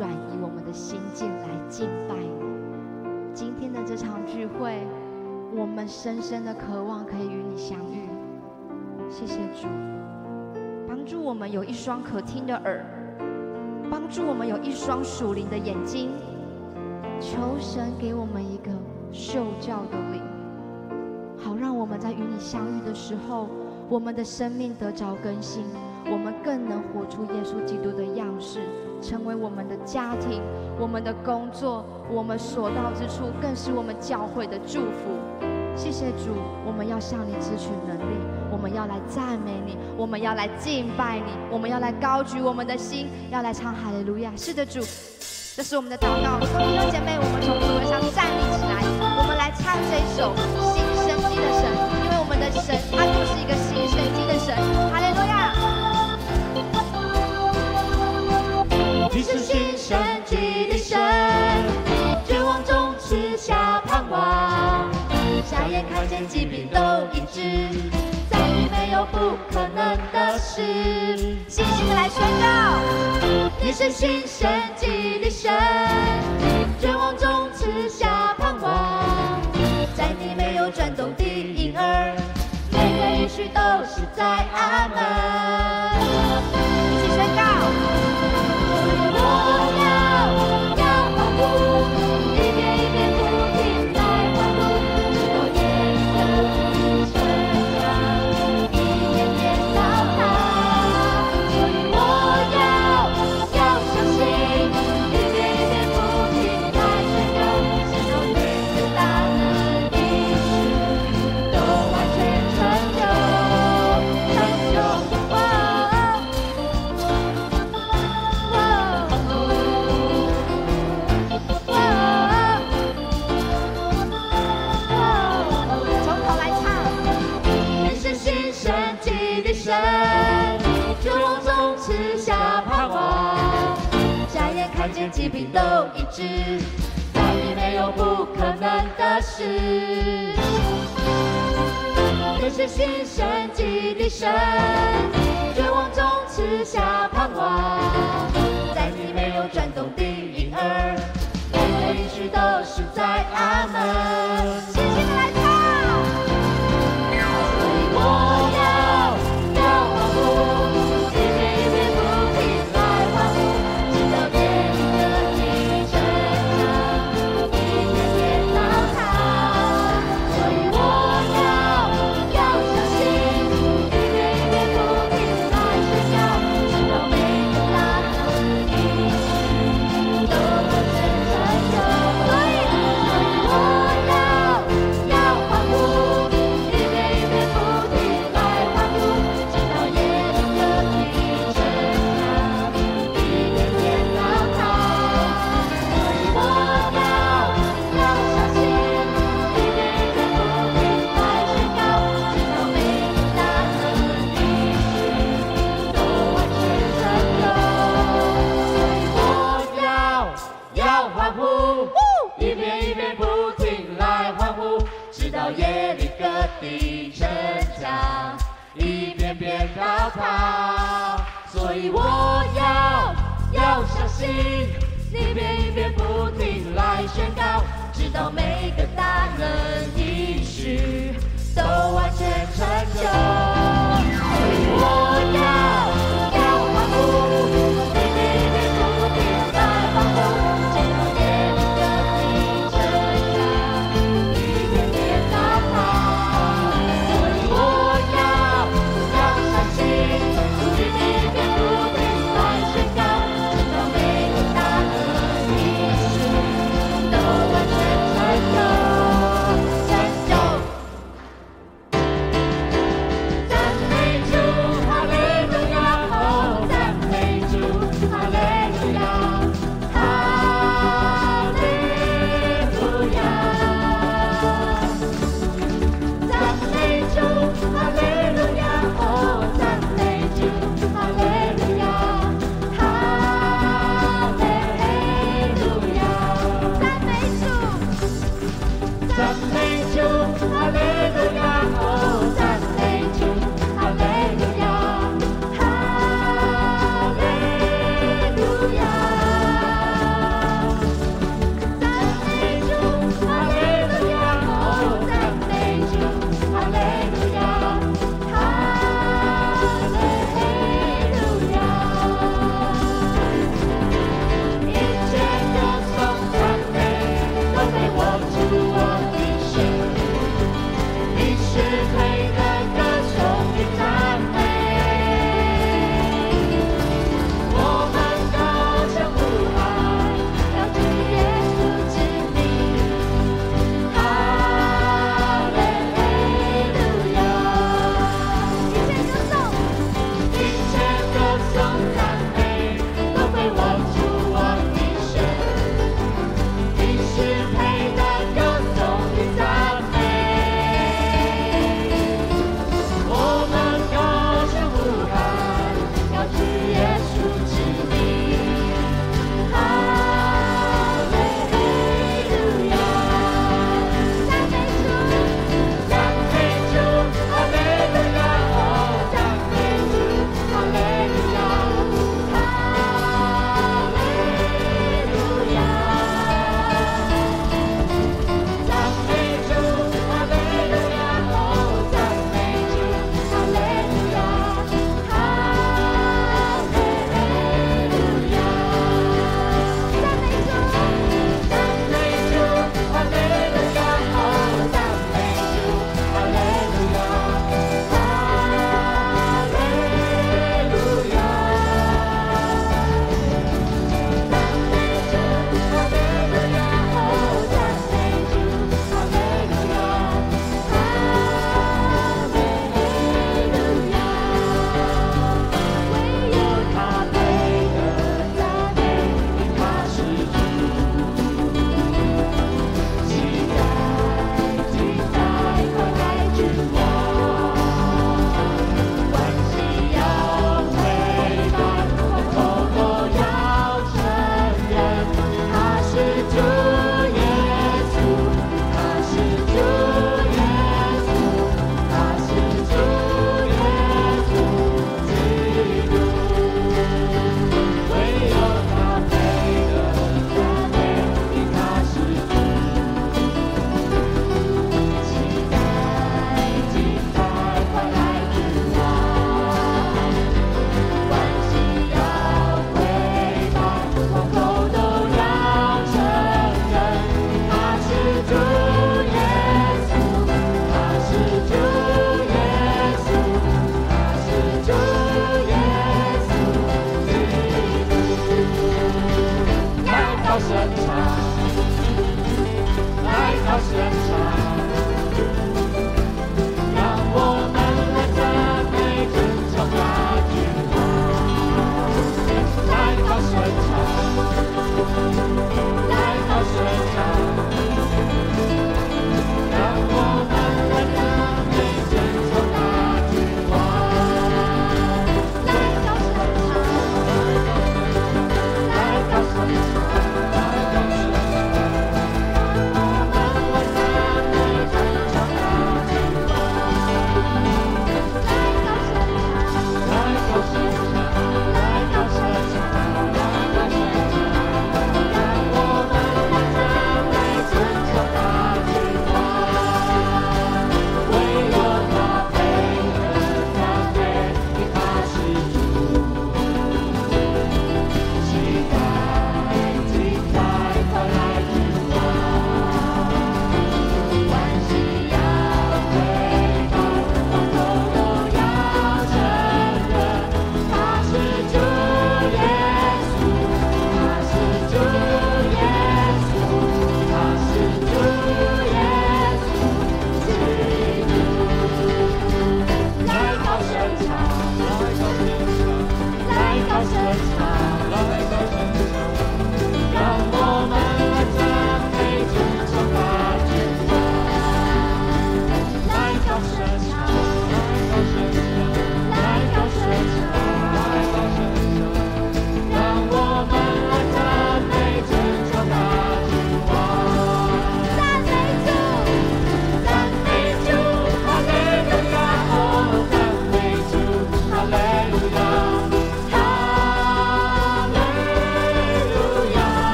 转移我们的心境来敬拜你。今天的这场聚会，我们深深的渴望可以与你相遇。谢谢主，帮助我们有一双可听的耳，帮助我们有一双属灵的眼睛。求神给我们一个受教的灵，好让我们在与你相遇的时候，我们的生命得着更新，我们更能活出耶稣基督的样式，成为我们的家庭、我们的工作、我们所到之处，更是我们教会的祝福。谢谢主，我们要向你支取能力，我们要来赞美你，我们要来敬拜你，我们要来高举我们的心，要来唱哈利路亚。是的，主，这是我们的祷告。弟兄姐妹，我们从座位上站立起来，我们来唱这一首新生机的神，因为我们的神他就是一个新生机的神。哈利路亚！你是新生机的神，绝望中赐下盼望，瞎眼看见疾病都医治，在你没有不可能的事。信心的来宣告，你是新生机的神，绝望中赐下盼望，在你没有转动的婴儿，每个应许都是在阿门。一起宣告。看见疾病都医治，在你没有不可能的事。你是新生机的神，绝望中赐下盼望，在你没有转动的婴儿，每个应许都是在阿门。信心的来唱。所以我要欢呼，一遍一遍不停来欢呼，直到天地的地成长，一遍遍到他。所以我要相信，一遍一遍不停来宣告，直到每个大能应许都完全成就。所以我要欢呼，一遍一遍不停来欢呼，直到耶稣的地成长，一遍遍到他。所以我要相信，一遍一遍不停来宣告，直到每个大能应许都完全成就。所以我要欢呼，一遍一遍不停来欢呼，直到耶利哥地成长，一遍遍到他。所以我要相信，一遍一遍不停来宣告，直到每个大能应许都完全成就。所以我要欢呼，一遍一遍不停来欢呼，直到耶利哥地成长，一遍遍到他。所以我要相信，一遍一遍不停来宣告，直到每个大能应许都完全成就。成就，成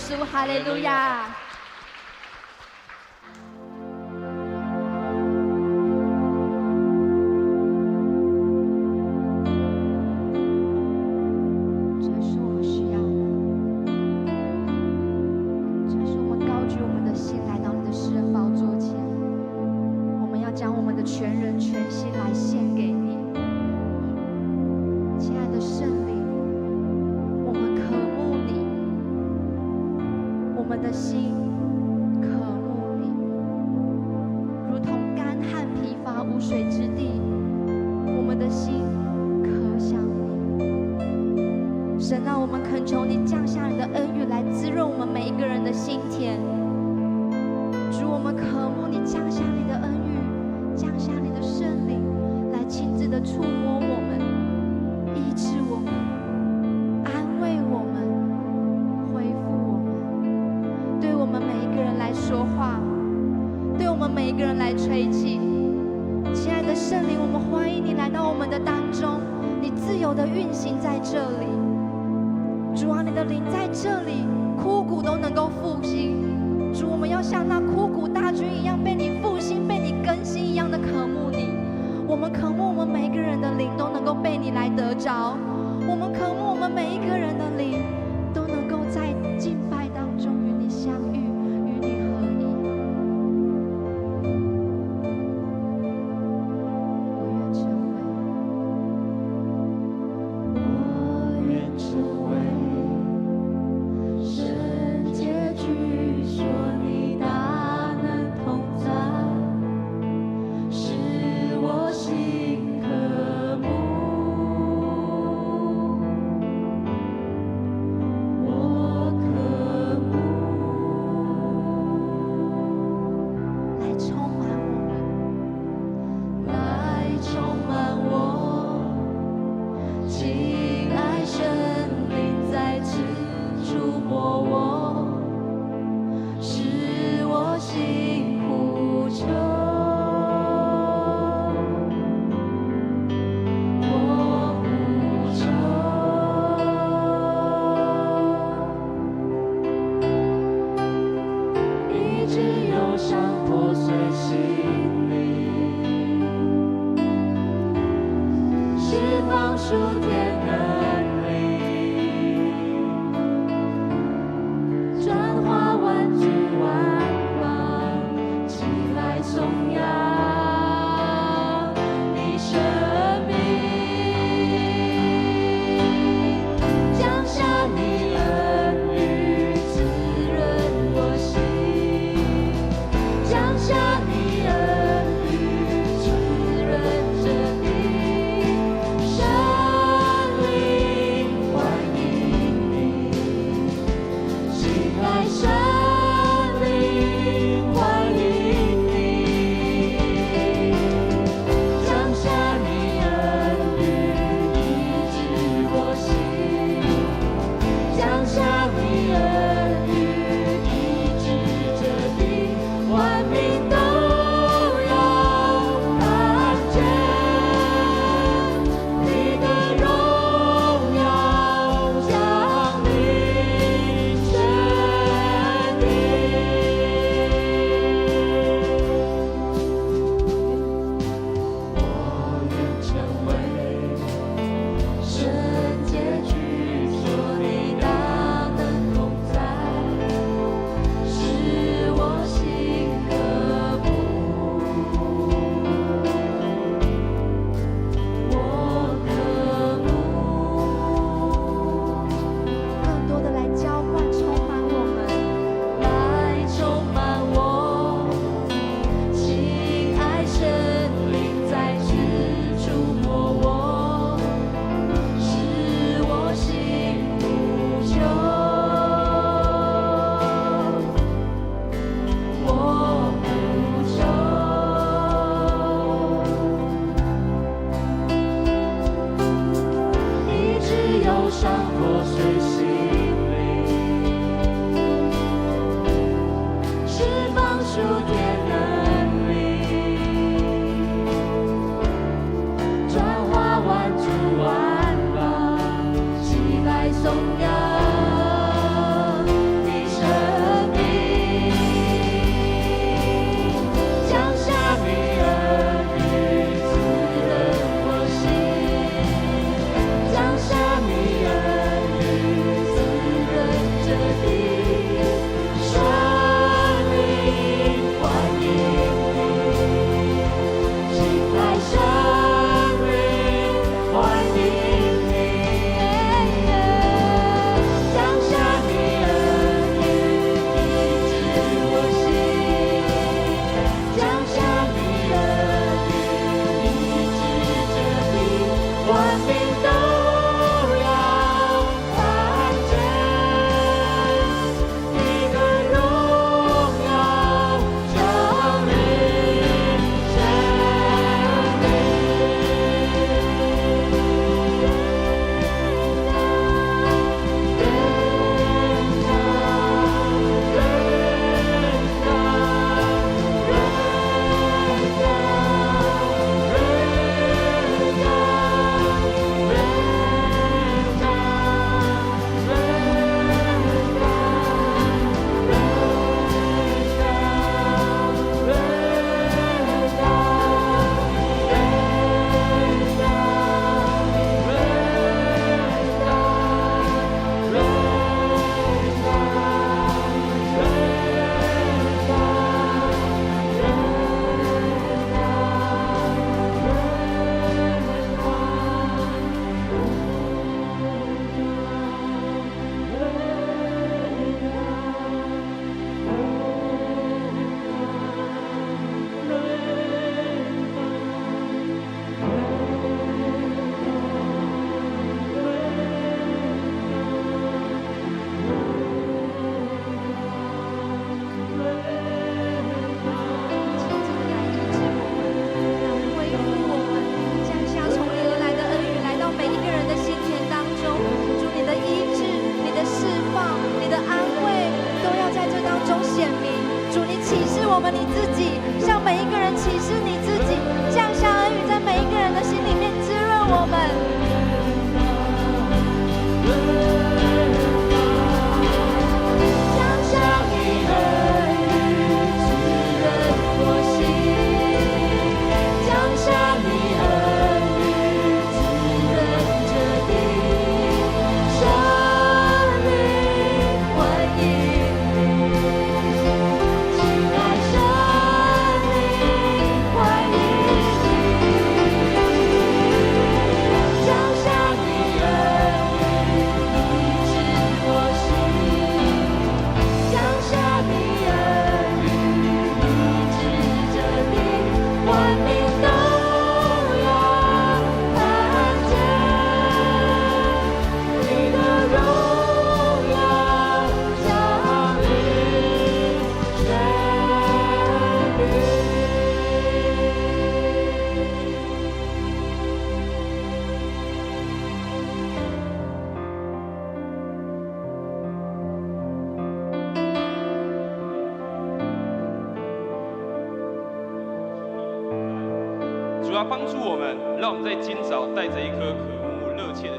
稣，哈利路亚。生命。啊，帮助我们，让我们在今早带着一颗渴慕热切的